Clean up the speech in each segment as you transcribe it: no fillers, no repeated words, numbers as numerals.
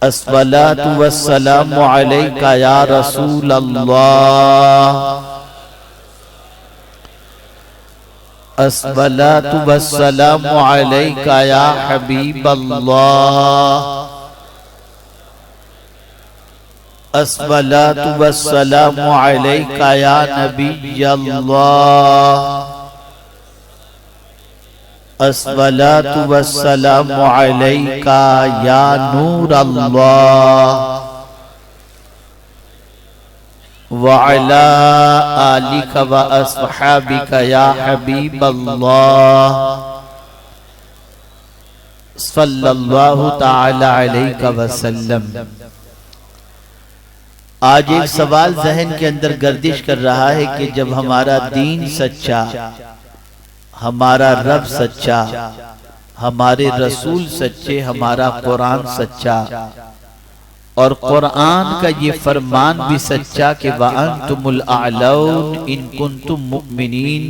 الصلاۃ والسلام علیک یا رسول اللہ، الصلاۃ والسلام علیک یا حبیب اللہ، الصلاۃ والسلام علیک یا نبی اللہ، الصلاۃ والسلام علیک یا نور اللہ، وعلی آلک واصحابک یا حبیب اللہ، صلی اللہ تعالی علیہ وسلم۔ آج ایک سوال ذہن کے اندر گردش کر رہا ہے کہ جب ہمارا دین سچا، ہمارا رب سچا، ہمارے رسول سچے، ہمارا قرآن سچا، اور قرآن کا یہ فرمان بھی سچا کہ وَأَنْتُمُ الْأَعْلَوْنَ إِن كُنْتُم مُؤْمِنِينَ،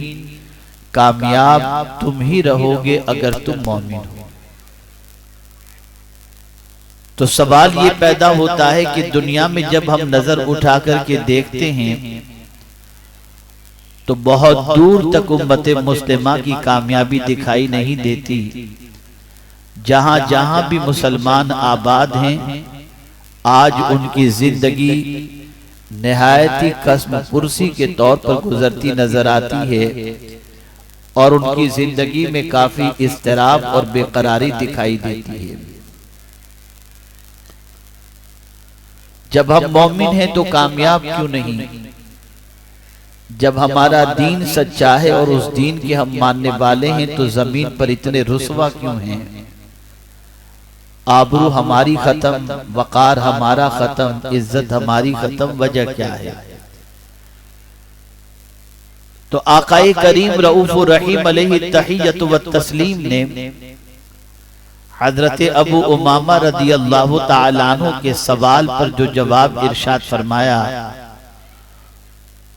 کامیاب تم ہی رہو گے اگر تم مومن ہو۔ تو سوال یہ پیدا ہوتا ہے کہ دنیا میں جب ہم نظر اٹھا کر کے دیکھتے ہیں تو بہت دور تک امت مسلمہ کی کامیابی دکھائی نہیں دیتی۔ جہاں جہاں بھی مسلمان آباد ہیں، آج ان کی زندگی نہایت ہی قسم پرسی کے طور پر گزرتی نظر آتی ہے، اور ان کی زندگی میں کافی اضطراب اور بے قراری دکھائی دیتی ہے۔ جب ہم مومن ہیں تو کامیاب کیوں نہیں؟ جب ہمارا دین سچا ہے اور اس دین کے ہم ماننے والے ہیں تو زمین پر اتنے رسوا کیوں ہیں؟ آبرو ہماری ختم، وقار ہمارا ختم، عزت ہماری ختم، وجہ کیا ہے؟ تو آقا کریم رؤوف الرحیم علیہ التحیۃ والتسلیم نے حضرت ابو امامہ رضی اللہ تعالیٰ عنہ کے سوال پر جو جواب ارشاد فرمایا،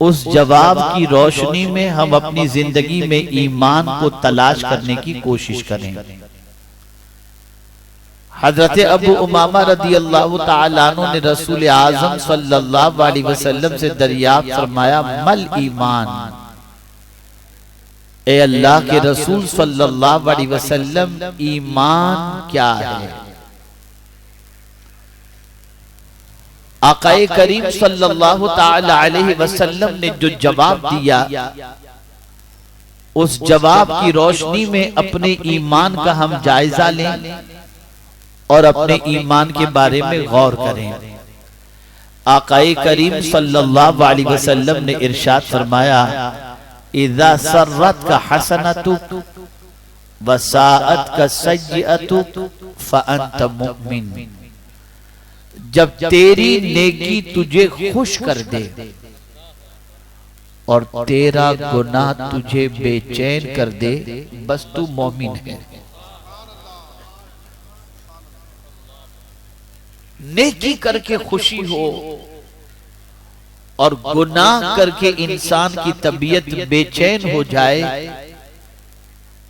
اس جواب کی روشنی میں ہم اپنی زندگی میں ایمان کو تلاش کرنے کی کوشش کریں۔ حضرت ابو امامہ رضی اللہ تعالیٰ عنہ نے رسول اعظم صلی اللہ علیہ وسلم سے دریافت فرمایا، مل ایمان، اے اللہ کے رسول صلی اللہ علیہ وسلم، ایمان کیا ہے؟ آقا کریم صلی اللہ تعالی علیہ وسلم نے جو جواب دیا، اس جواب کی روشنی میں اپنے ایمان کا ہم جائزہ لیں اور اپنے ایمان کے بارے میں غور کریں۔ آقا کریم صلی اللہ علیہ وسلم نے ارشاد فرمایا، اذا سرت کا حسنتک وساءت کا سیئتک فانت مؤمن، جب تیری نیکی تجھے خوش کر دے اور تیرا گناہ تجھے بے چین کر دے، بس تو مومن ہے۔ نیکی کر کے خوشی ہو اور گناہ کر کے انسان کی طبیعت بے چین ہو جائے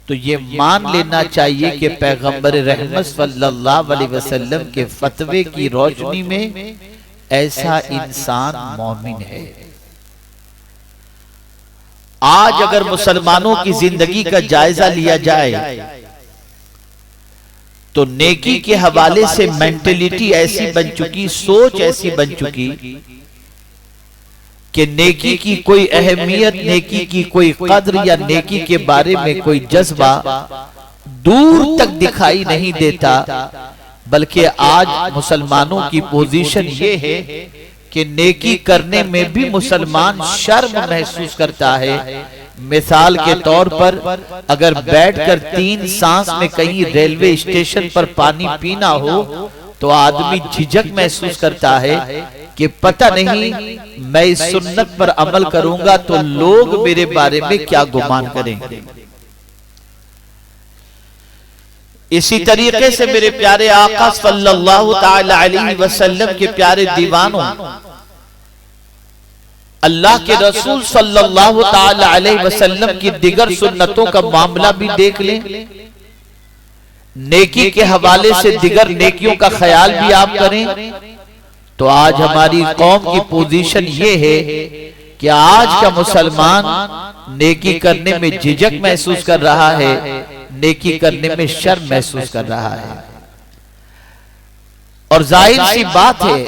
تو یہ مان لینا چاہیے کہ پیغمبر رحمت صلی اللہ علیہ وسلم کے فتوے کی روشنی میں ایسا انسان مومن ہے۔ آج اگر مسلمانوں کی زندگی کا جائزہ لیا جائے تو نیکی کے حوالے سے مینٹلیٹی ایسی بن چکی، سوچ ایسی بن چکی کہ نیکی کی کوئی اہمیت، نیکی کی کوئی قدر یا نیکی کے بارے میں کوئی جذبہ دور تک دکھائی نہیں دیتا، بلکہ آج مسلمانوں کی پوزیشن یہ ہے کہ نیکی کرنے میں بھی مسلمان شرم محسوس کرتا ہے۔ مثال کے طور پر اگر بیٹھ کر 3 سانس میں کہیں ریلوے اسٹیشن پر پانی پینا ہو تو آدمی جھجک محسوس کرتا ہے کہ پتہ نہیں میں اس سنت پر عمل کروں گا تو لوگ میرے بارے میں کیا گمان کریں گے۔ اسی طریقے سے میرے پیارے آقا صلی اللہ تعالی علیہ وسلم کے پیارے دیوانوں، اللہ کے رسول صلی اللہ تعالی علیہ وسلم کی دیگر سنتوں کا معاملہ بھی دیکھ لیں۔ نیکی کے حوالے سے دیگر نیکیوں کا خیال بھی آپ کریں تو آج ہماری قوم کی پوزیشن یہ ہے کہ آج کا مسلمان نیکی کرنے میں جھجک محسوس کر رہا ہے، نیکی کرنے میں شرم محسوس کر رہا ہے۔ اور ظاہر سی بات ہے،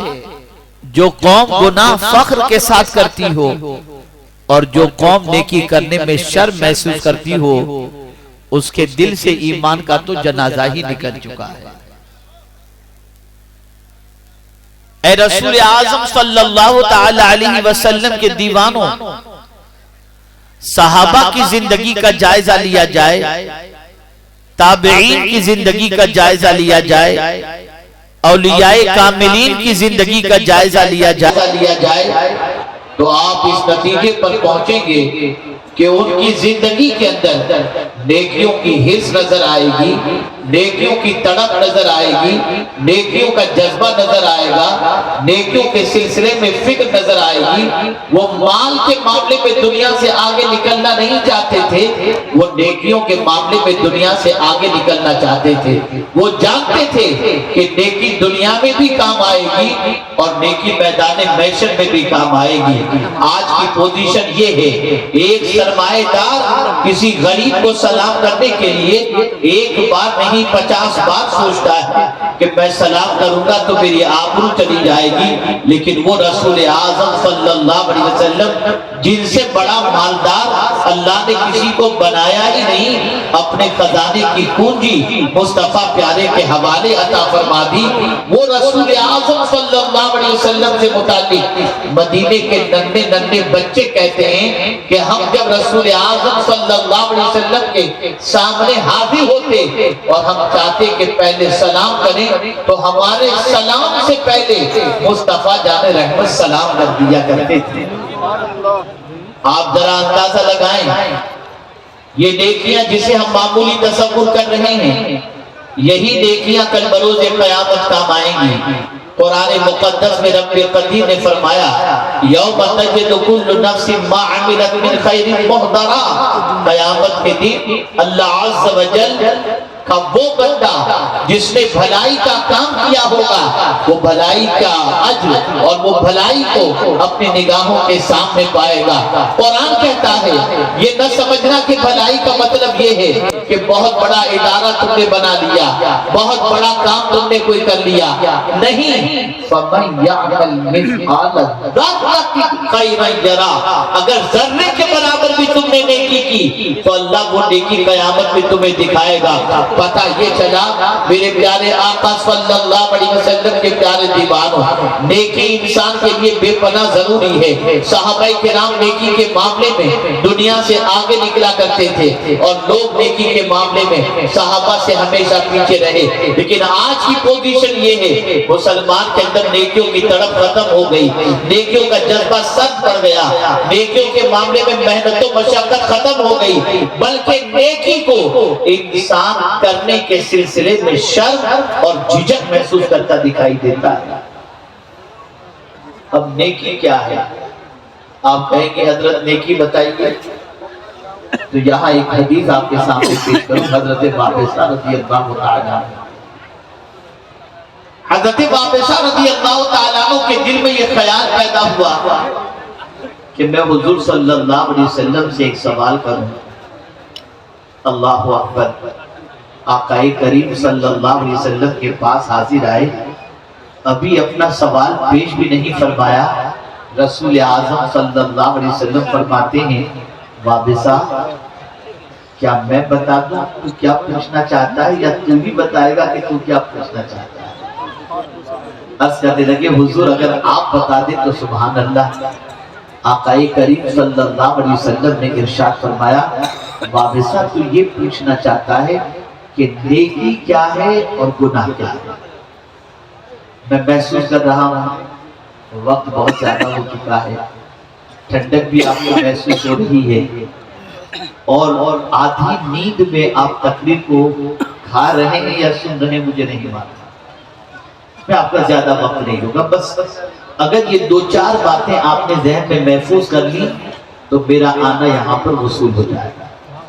جو قوم گناہ فخر کے ساتھ کرتی ہو اور جو قوم نیکی کرنے میں شرم محسوس کرتی ہو، اس کے دل سے ایمان کا تو جنازہ ہی نکل چکا ہے۔ اے رسول اعظم صلی اللہ تعالی علیہ وسلم کے دیوانوں، صحابہ کی زندگی کا جائزہ لیا جائے، تابعین کی زندگی کا جائزہ لیا جائے، اولیاء کاملین کی زندگی کا جائزہ لیا جائے تو آپ اس نتیجے پر پہنچیں گے کہ ان کی زندگی کے اندر نیکیوں کی حرص نظر آئے گی، نیکیوں کی تڑپ نظر آئے گی، نیکیوں کا جذبہ نظر آئے گا، نیکیوں کے سلسلے میں فکر نظر آئے گی۔ وہ مال کے معاملے میں دنیا سے آگے نکلنا نہیں چاہتے تھے، وہ نیکیوں کے معاملے میں دنیا سے آگے نکلنا چاہتے تھے۔ وہ جانتے تھے کہ نیکی دنیا میں بھی کام آئے گی اور نیکی میدان محشر میں بھی کام آئے گی۔ آج کی پوزیشن یہ ہے، ایک سرمایہ دار کسی غریب کو سلام کرنے کے لیے ایک بار نہیں 50 بار سوچتا ہے کہ میں سلام کروں گا تو میری آبرو چلی جائے گی، لیکن وہ رسول اعظم صلی اللہ علیہ وسلم جن سے بڑا مالدار اللہ نے کسی کو بنایا ہی نہیں، اپنے خزانے کی کنجی مصطفیٰ پیارے کے حوالے عطا فرما دی۔ وہ رسول اعظم صلی اللہ علیہ وسلم سے متعلق مدینے کے ننھے ننھے بچے کہتے ہیں کہ ہم جب رسول اعظم صلی اللہ علیہ وسلم کے سامنے حاضر ہوتے اور ہم چاہتے کہ پہلے سلام کریں تو ہمارے سلام سے پہلے مصطفیٰ جان رحمت سلام کر دیا کرتے تھے۔ آپ ذرا اندازہ لگائیں، یہ نیکیاں جسے ہم معمولی تصور کر رہے ہیں، یہی نیکیاں کل بروز قیامت کام آئیں گی۔ قرآن مقدس میں رب قدیر نے فرمایا یوم تجد کل نفس ما عملت من خیر محضرا، قیامت کے دن اللہ عز و جل کا وہ بندہ جس نے بھلائی کا کام کیا ہوگا، وہ بھلائی کا اجر اور وہ بھلائی کو اپنی نگاہوں کے سامنے پائے گا۔ قرآن کہتا ہے یہ نہ سمجھنا کہ بھلائی کا مطلب یہ ہے کہ بہت بڑا ادارہ تم نے بنا لیا، بہت بڑا کام تم نے کوئی کر لیا، نہیں۔ فَمَنْ يَعْمَلْ مِثْقَالَ ذَرَّةٍ خَيْرًا يَرَهُ، اگر ذرے کے برابر بھی تم نے نیکی کی تو اللہ وہ نیکی قیامت میں تمہیں دکھائے گا۔ پتہ یہ چلا میرے پیارے آقا صلی اللہ علیہ وسلم کے پیارے دیوانوں، نیکی انسان کے لیے بے پناہ ضروری ہے۔ صحابہ کرام نیکی کے معاملے میں دنیا سے آگے نکلا کرتے تھے اور لوگ نیکی کے معاملے میں صحابہ سے ہمیشہ پیچھے رہے، لیکن آج کی پوزیشن یہ ہے مسلمان کے اندر نیکیوں کی طرف ختم ہو گئی، نیکیوں کا جذبہ سخت پڑ گیا، نیکیوں کے معاملے میں محنت و مشقت ختم ہو گئی، بلکہ نیکی کو انسان کرنے کے سلسلے میں شرم اور جھجک محسوس کرتا دکھائی دیتا ہے۔ اب نیکی کیا ہے؟ آپ کہیں گے حضرت نیکی بتائیے، تو یہاں ایک حدیث آپ کے سامنے پیش کروں، حضرت بابیسہ رضی اللہ تعالیٰ عنہ۔ حضرت بابیسہ رضی اللہ تعالیٰ عنہ کے دل میں یہ خیال پیدا ہوا کہ میں حضور صلی اللہ علیہ وسلم سے ایک سوال کروں۔ اللہ اکبر، آقا کریم صلی اللہ علیہ وسلم کے پاس حاضر آئے، ابھی اپنا سوال پیش بھی نہیں فرمایا، رسول اعظم صلی اللہ علیہ وسلم فرماتے ہیں وابسہ کیا میں بتا دوں تو کیا پوچھنا چاہتا ہے یا تو بھی بتائے گا کہ تو کیا پوچھنا چاہتا ہے؟ عرض کرنے لگے حضور اگر آپ بتا دیں تو سبحان اللہ۔ آقا کریم صلی اللہ علیہ وسلم نے ارشاد فرمایا وابسہ تو یہ پوچھنا چاہتا ہے کہ نیکی کیا ہے اور گناہ کیا ہے؟ میں محسوس کر رہا ہوں وقت بہت زیادہ ہو چکا ہے، ٹھنڈک بھی آپ کو محسوس ہو رہی ہے اور آدھی نیند میں آپ تقریر کو کھا رہے ہیں یا سن رہے ہیں مجھے نہیں معلوم۔ میں آپ کا زیادہ وقت نہیں ہوگا، بس اگر یہ دو چار باتیں آپ نے ذہن میں محفوظ کر لی تو میرا آنا یہاں پر وصول ہو جائے گا۔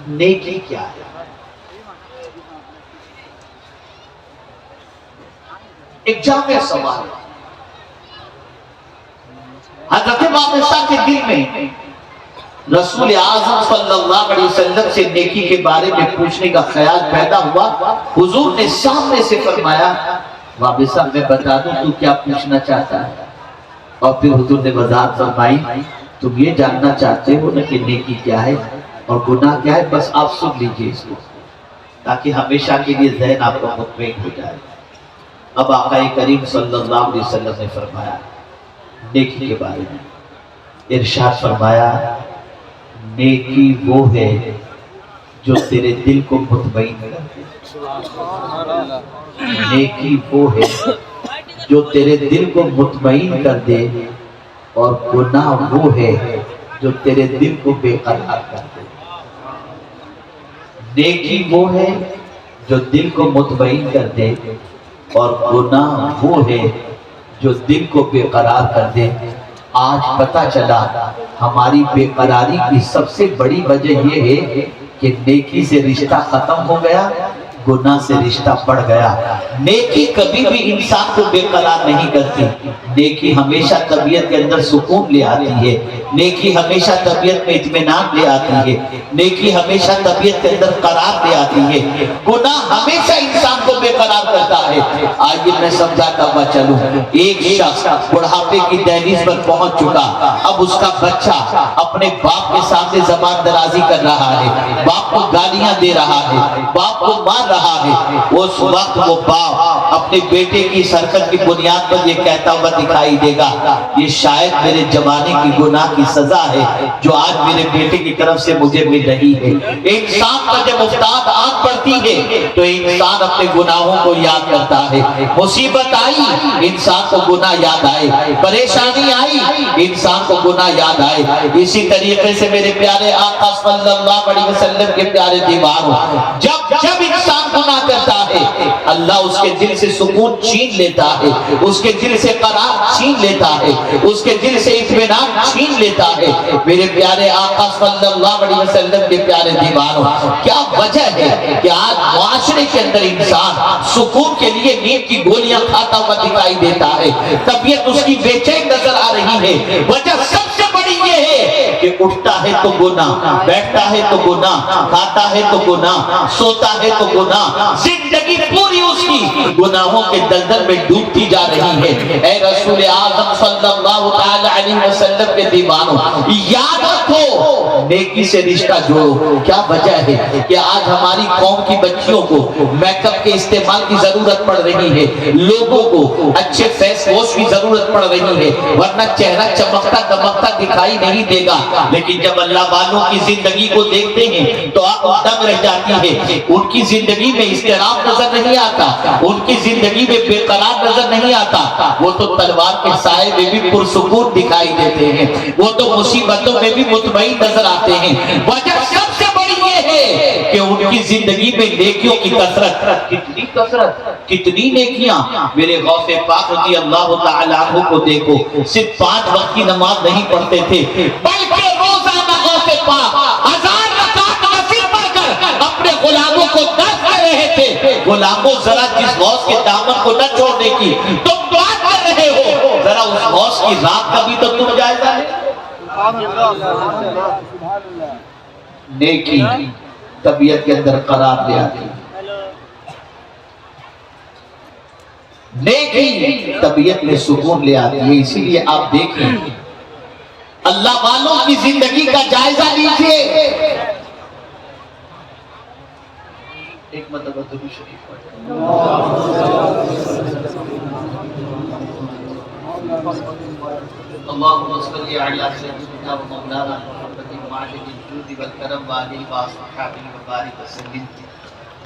نیکی کیا ہے؟ ایک جامع سوال ہے۔ حضرت وابستہ کے دل میں رسول اعظم صلی اللہ علیہ وسلم سے نیکی کے بارے میں پوچھنے کا خیال پیدا ہوا۔ حضور نے سامنے سے فرمایا وابستہ میں بتا دوں تو کیا پوچھنا چاہتا ہے؟ اور پھر حضور نے وضاحت فرمائی تم یہ جاننا چاہتے ہو نا کہ نیکی کیا ہے اور گناہ کیا ہے، بس آپ سن لیجئے اس کو تاکہ ہمیشہ کے لیے ذہن آپ کو مطمئن ہو جائے۔ اب آقا کریم صلی اللہ علیہ وسلم نے فرمایا نیکی کے بارے میں، ارشاد فرمایا نیکی وہ ہے جو تیرے دل کو مطمئن کر دے۔ نیکی وہ ہے جو تیرے دل کو مطمئن کر دے، اور گناہ وہ ہے جو تیرے دل کو بے قرار کر دے۔ نیکی وہ ہے جو دل کو مطمئن کر دے، اور گناہ وہ ہے جو دل کو بے قرار کر دے۔ آج پتہ چلا ہماری بے قراری کی سب سے بڑی وجہ یہ ہے کہ نیکی سے رشتہ ختم ہو گیا، گناہ سے رشتہ بڑھ گیا۔ نیکی کبھی بھی انسان کو بے قرار نہیں کرتی، نیکی ہمیشہ طبیعت کے اندر سکون لے آتی ہے، نیکی ہمیشہ طبیعت میں اطمینان لے آتی ہے، نیکی ہمیشہ طبیعت کے اندر قرار لے آتی ہے۔ گناہ ہمیشہ انسان کو بے قرار کرتا ہے۔ آئیے میں سمجھاتا ہوا چلوں، ایک شخص بڑھاپے کی دہلیز پر پہنچ چکا، اب اس کا بچہ اپنے باپ کے سامنے زبان درازی کر رہا ہے، باپ کو گالیاں دے رہا ہے، باپ کو مار رہا ہے۔ اس وقت وہ باپ اپنے بیٹے کی حرکت کی بنیاد پر یہ کہتا ہوا دکھائی دے گا یہ شاید میرے جوانی کی گناہ کی سزا ہے جو آج میرے بیٹے کی طرف سے مجھے مل رہی ہے۔ انسان کا جب افتاد آن پڑتی ہے تو انسان اپنے گناہوں کو یاد کرتا ہے۔ مصیبت آئی انسان کو گناہ یاد آئے، پریشانی آئی انسان کو گناہ یاد آئے۔ اسی طریقے سے میرے پیارے آقا صلی اللہ علیہ وسلم کے پیارے دیواروں، جب انسان گناہ کرتا ہے اللہ اس کے دل سے سکون چھین لیتا ہے، اس کے دل سے قرار چھین لیتا ہے، اس کے دل سے اطمینان چھین لیتا ہے۔ میرے پیارے آقا صلی اللہ علیہ وسلم کے پیارے دیواروں، کیا وجہ ہے کہ آج معاشرے کے اندر انسان سکون کے لیے نیند کی گولیاں کھاتا ہوا دکھائی دیتا ہے، طبیعت اس کی بے چین نظر آ رہی ہے؟ وجہ سب سے بڑی یہ ہے کہ اٹھتا ہے تو گناہ، بیٹھتا ہے تو گناہ، کھاتا ہے تو گناہ، سوتا ہے تو گناہ، زندگی پوری اس کی گناہوں کے دلدل میں ڈوبتی جا رہی ہے۔ اے رسول اعظم صلی اللہ تعالی علیہ وسلم کے دیوانوں، یاد رکھو نیکی سے رشتہ جوڑو۔ کیا وجہ ہے کہ آج ہماری قوم کی بچیوں کو میک اپ کے استعمال کی ضرورت پڑ رہی ہے، لوگوں کو اچھے فیس واش کی ضرورت پڑ رہی ہے، ورنہ چہرہ چمکتا دمکتا دکھائی نہیں دے گا۔ لیکن جب اللہ والوں کی زندگی کو دیکھتے ہیں تو آپ دم رہ جاتی ہے۔ ان کی زندگی میں اضطراب نظر نہیں آتا، ان کی زندگی میں بے قرار نظر نہیں آتا، وہ تو تلوار کے سائے میں بھی پرسکون دکھائی دیتے ہیں، وہ تو مصیبتوں میں بھی مطمئن نظر آتے ہیں۔ وجہ سب سے بڑی یہ ہے کہ ان کی زندگی میں نیکیوں کی کثرت، کتنی نیکیاں۔ میرے غوث پاک رضی اللہ تعالی عنہ کو دیکھو، صرف 5 وقت کی نماز نہیں پڑھتے تھے بلکہ روزانہ غوث پاک 1000 رکعت نفل پڑھ کر اپنے غلاموں کو درس کر رہے تھے۔ غلاموں ذرا جس غوث کے دامن کو نہ چھوڑنے کی تم دعا کر رہے ہو، ذرا اس غوث کی ذات کا بھی تو تم جائزہ لے۔ نیکی طبیعت کے اندر قرار لے آتی، نیکی طبیعت میں سکون لے آتی ہے۔ اسی لیے آپ دیکھیں اللہ والوں کی زندگی کا جائزہ لیجئے۔ ایک مرتبہ درود شریف پڑھیں۔ اللهم صل على سيدنا ومولانا محمد معدن الجود والکرم وآلہ وصحبہ وبارک وسلم۔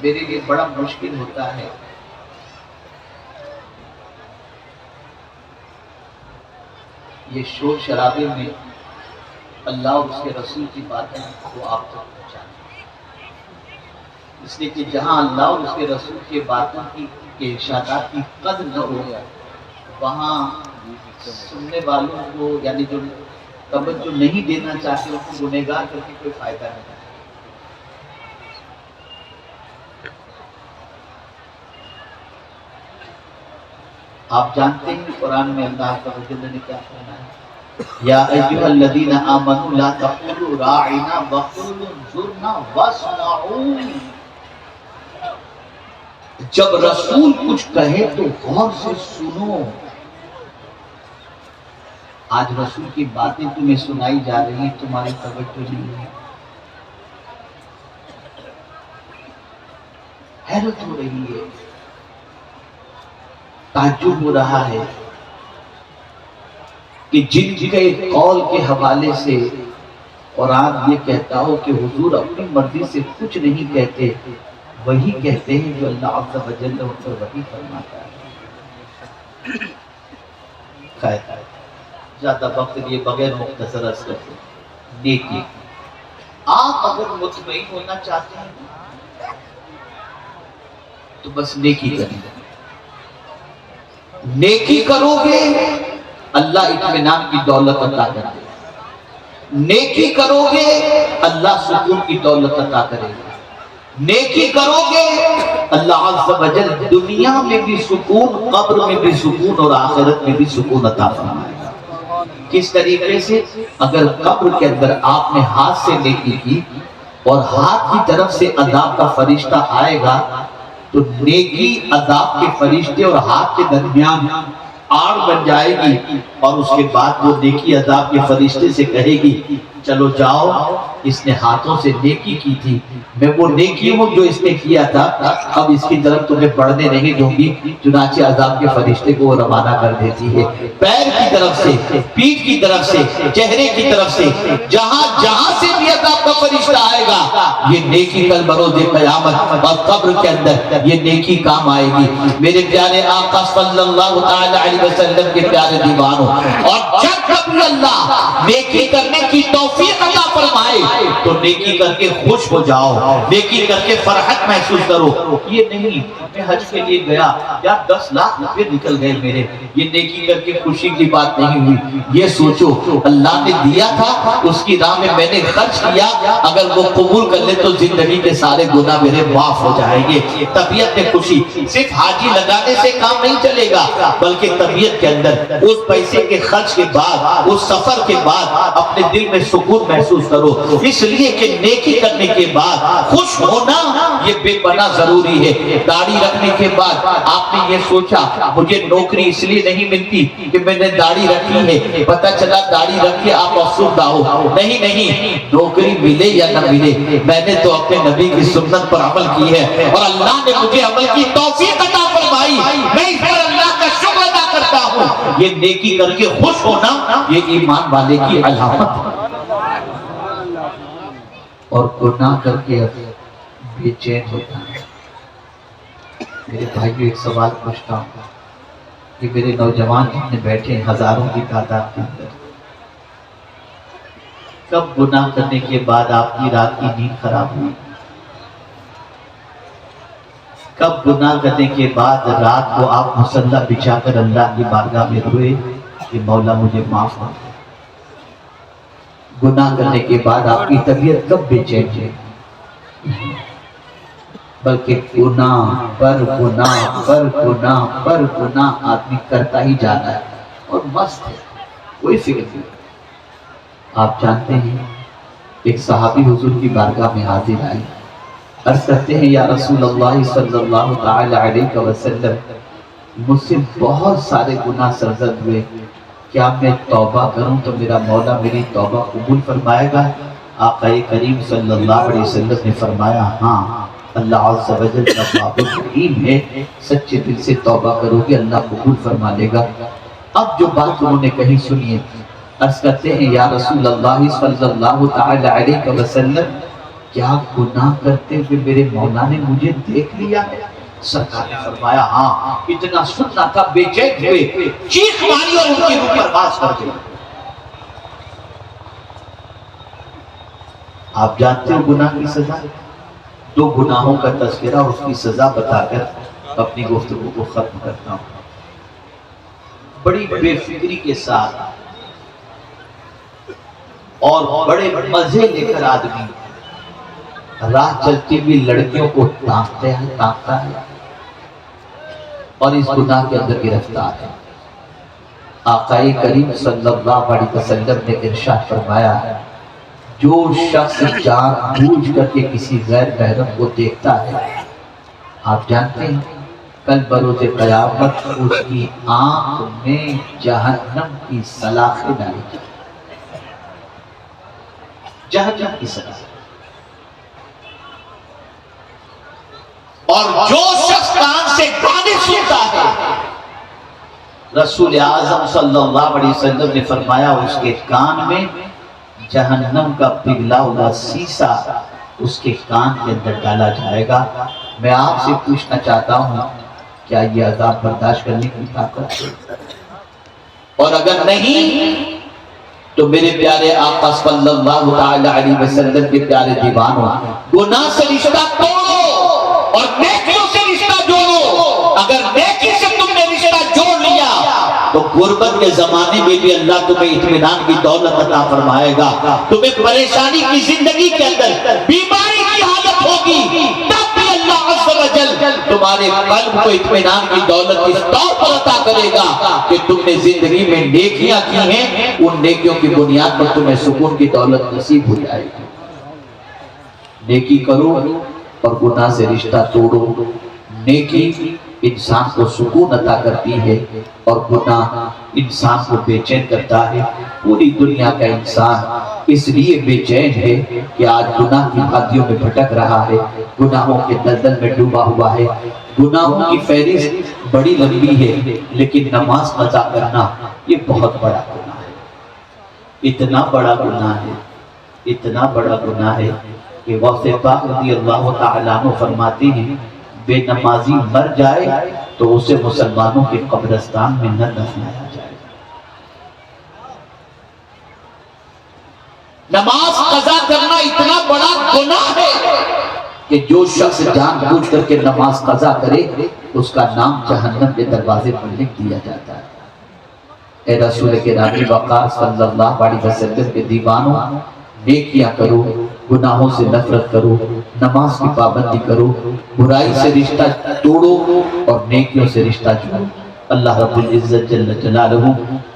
میرے لیے بڑا مشکل ہوتا ہے یہ شور شرابے میں اللہ اور اس کے رسول کی باتیں وہ آپ تک پہنچانا، اس لیے کہ جہاں اللہ اور اس کے رسول کی باتوں کی کے ارشادات کی قدر نہ ہو وہاں سننے والوں کو یعنی جو توجہ نہیں دینا چاہتے ان کو گنہگار کر کے کوئی فائدہ نہیں۔ آپ جانتے ہیں قرآن میں اللہ تعالی نے کیا فرمایا ہے؟ یا ایھا الذین آمنوا لا تقولوا راعنا وقولوا انظرنا واسمعوا۔ جب رسول کچھ کہے تو غور سے سنو۔ آج رسول کی باتیں تمہیں سنائی جا رہی ہیں، تمہاری توجہ نہیں ہے، حیرت ہو رہی ہے، تعجب ہو رہا ہے کہ جن کے قول کے حوالے سے قرآن یہ کہتا ہو کہ حضور اپنی مرضی سے کچھ نہیں کہتے، وہی کہتے ہیں جو اللہ عز و جل ان پر وحی فرماتا ہے۔ خیر، زیادہ وقت لیے بغیر مختصر عرض کرتے ہیں، نیکی۔ آپ اگر مطمئن ہونا چاہتے ہیں تو بس نیکی کریں، نیکی کرو گے اللہ اطمینان کی دولت عطا کر دے گا، نیکی کرو گے اللہ سکون کی دولت عطا کرے گا، نیکی کرو گے اللہ عز و جل دنیا میں بھی سکون، قبر میں بھی سکون اور آخرت میں بھی سکون عطا فرمائے گا۔ کس طریقے سے؟ اگر قبر کے اندر آپ نے ہاتھ سے نیکی کی اور ہاتھ کی طرف سے عذاب کا فرشتہ آئے گا تو نیکی عذاب کے فرشتے اور ہاتھ کے درمیان آڑ بن جائے گی، اور اس کے بعد وہ نیکی عذاب کے فرشتے سے کہے گی چلو جاؤ، اس نے ہاتھوں سے نیکی کی تھی، میں وہ نیکی ہوں جو اس نے کیا تھا، اب اس کی طرف تمہیں بڑھنے نہیں دوں گی۔ چنانچہ عذاب کے فرشتے کو وہ روانہ کر دیتی ہے، پیر کی طرف سے، پیٹھ کی طرف سے، چہرے کی طرف سے، جہاں سے بھی عذاب کا فرشتہ آئے گا یہ نیکی کل بروز قیامت اور قبر کے اندر یہ نیکی کام آئے گی۔ میرے پیارے آقا صلی اللہ تعالی علیہ وسلم کے پیارے دیوانوں، اور جب کبھی اللہ نیکی کرنے کی توفیق عطا فرمائے تو نیکی کر کے خوش ہو جاؤ، نیکی کر کے فرحت محسوس کرو۔ یہ نہیں میں حج کے لیے گیا یا 10 لاکھ روپے نکل گئے میرے، یہ نیکی کر کے خوشی کی بات نہیں ہوئی۔ یہ سوچو اللہ نے دیا تھا، اس کی راہ میں نے خرچ کیا، اگر وہ قبول کر لے تو زندگی کے سارے گناہ میرے معاف ہو جائیں گے۔ طبیعت میں خوشی، صرف حاجی لگانے سے کام نہیں چلے گا، بلکہ طبیعت کے اندر اس پیسے کے خرچ کے بعد، اس سفر کے بعد اپنے دل میں سکون محسوس کرو، اس لیے کہ نیکی کرنے کے بعد خوش ہونا یہ بے پناہ ضروری ہے۔ داڑھی رکھنے کے بعد آپ نے یہ سوچا مجھے نوکری اس لیے نہیں ملتی کہ میں نے داڑھی رکھی ہے، پتہ چلا داڑھی رکھ کے آپ افسردہ ہو، نہیں، نوکری ملے یا نہ ملے میں نے تو اپنے نبی کی سنت پر عمل کی ہے اور اللہ نے مجھے عمل کی توفیق عطا فرمائی، میں اس پر اللہ کا شکر ادا کرتا ہوں۔ یہ نیکی کر کے خوش ہونا یہ ایمان والے کی علامت ہے، اور گناہ کر کے بے چین ہوتا ہے۔ میرے بھائیو ایک سوال پوچھتا ہوں کہ میرے نوجوان جتنے بیٹھے ہیں ہزاروں کی تعداد کے اندر، کب گناہ کرنے کے بعد آپ کی رات کی نیند خراب ہوئی؟ کب گناہ کرنے کے بعد رات کو آپ مصلی بچھا کر اللہ کی بارگاہ میں روئے کہ مولا مجھے معاف کر دے؟ گناہ کرنے کے بعد آپ کی طبیعت کب بے چین ہے؟ بلکہ گناہ پر گناہ پر گناہ پر گناہ آدمی کرتا ہی جانا ہے اور مست ہے، کوئی فکر نہیں۔ آپ جانتے ہیں ایک صحابی حضور کی بارگاہ میں حاضر آئے، عرض کرتے ہیں یا رسول اللہ صلی اللہ تعالی علیہ وسلم، مجھ سے بہت سارے گناہ سرزد ہوئے، کیا میں توبہ کروں تو میرا مولا میری توبہ قبول فرمائے گا؟ آقا کریم صلی اللہ علیہ وسلم نے فرمایا ہاں، اللہ عز و جل تواب الرحیم ہے، سچے دل سے توبہ کرو گے اللہ قبول فرما لے گا۔ اب جو بات انہوں نے کہی سنیے، عرض کرتے ہیں یا رسول اللہ صلی اللہ تعالی علیہ وسلم، کیا گناہ کرتے ہوئے میرے مولا نے مجھے دیکھ لیا ہے؟ سرکار نے فرمایا ہاں، اتنا سننا تھا، بے چین ہوئے، چیخ ماری اور ان کی روح پر باز کر دیا۔ آپ جانتے ہو گناہ کی سزا؟ 2 گناہوں کا تذکرہ اور اس کی سزا بتا کر اپنی گفتگو کو ختم کرتا ہوں۔ بڑی بے فکری کے ساتھ اور بڑے مزے لے کر آدمی راہ چلتی ہوئی لڑکیوں کو ٹانکتا ہے اور اس گناہ کے اندر گرفتار ہے۔ آقا کریم صلی اللہ علیہ وسلم نے ارشاد فرمایا جو شخص جان بوجھ کر کے کسی غیر محرم کو دیکھتا ہے، آپ جانتے ہیں کل بروز قیامت اس کی آنکھ میں جہنم کی سلاخیں ڈالی جائیں، جہنم کی سلاخیں۔ اور جو شخص کان سے گانے سنتا ہے، رسول اعظم صلی اللہ علیہ وسلم نے فرمایا اس کے کان میں جہنم کا پگھلا ہوا سیسا اس کے کان کے اندر ڈالا جائے گا۔ میں آپ سے پوچھنا چاہتا ہوں کیا یہ عذاب برداشت کرنے کی طاقت ہے؟ اور اگر نہیں تو میرے پیارے آقا صلی اللہ علیہ وسلم کے پیارے دیوانوں، گناہ سے رشتہ توڑو اور نیکیوں سے رشتہ جوڑو۔ اگر نیکی سے تم نے رشتہ جوڑ لیا تو غربت کے زمانے میں بھی اللہ تمہیں اطمینان کی دولت عطا فرمائے گا۔ تمہیں پریشانی کی زندگی کے اندر بیماری کی حالت ہوگی، تب بھی اللہ عز و جل تمہارے قلب کو اطمینان کی دولت اس طور پر عطا کرے گا کہ تم نے زندگی میں نیکیاں کی ہیں، ان نیکیوں کی بنیاد پر تمہیں سکون کی دولت نصیب ہو جائے گی۔ نیکی کرو اور گناہ سے رشتہ توڑو۔ نیکی انسان کو سکون عطا کرتی ہے اور گناہ انسان کو بے چین کرتا ہے۔ پوری دنیا کا انسان اس لیے بے چین ہے کہ آج گناہ کی وادیوں میں بھٹک رہا ہے، گناہوں کے دلدل میں ڈوبا ہوا ہے۔ گناہوں کی فہرست بڑی لمبی ہے، لیکن نماز قضا کرنا یہ بہت بڑا گناہ ہے۔ اتنا بڑا گناہ ہے، اتنا بڑا گناہ ہے کہ غوث پاک رضی اللہ تعالیٰ عنہ فرماتے ہیں بے نمازی مر جائے تو اسے مسلمانوں کے قبرستان میں نہ دفنایا جائے۔ نماز قضا کرنا اتنا بڑا گناہ ہے کہ جو شخص جان بوجھ کر کے نماز قضا کرے اس کا نام جہنم کے دروازے پر لکھ دیا جاتا ہے۔ اے رسول کے نبی وقار صلی اللہ علیہ وسلم کے دیوانوں، نیکیاں کرو، گناہوں سے نفرت کرو، نماز کی پابندی کرو، برائی سے رشتہ توڑو اور نیکیوں سے رشتہ جوڑو۔ اللہ رب العزت جل جلالہ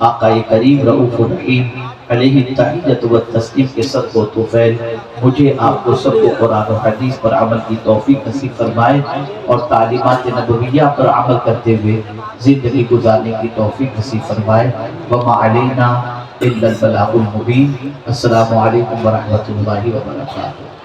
آقا کریم رؤوف الرحیم علیہ التحیۃ والتسلیم کے صدق و طفیل مجھے آپ کو سب کو قرآن و حدیث پر عمل کی توفیق نصیب فرمائے اور تعلیمات نبویہ پر عمل کرتے ہوئے زندگی گزارنے کی توفیق نصیب فرمائے۔ وما علینا الا البلاغ المبین۔ السلام علیکم ورحمۃ اللہ وبرکاتہ۔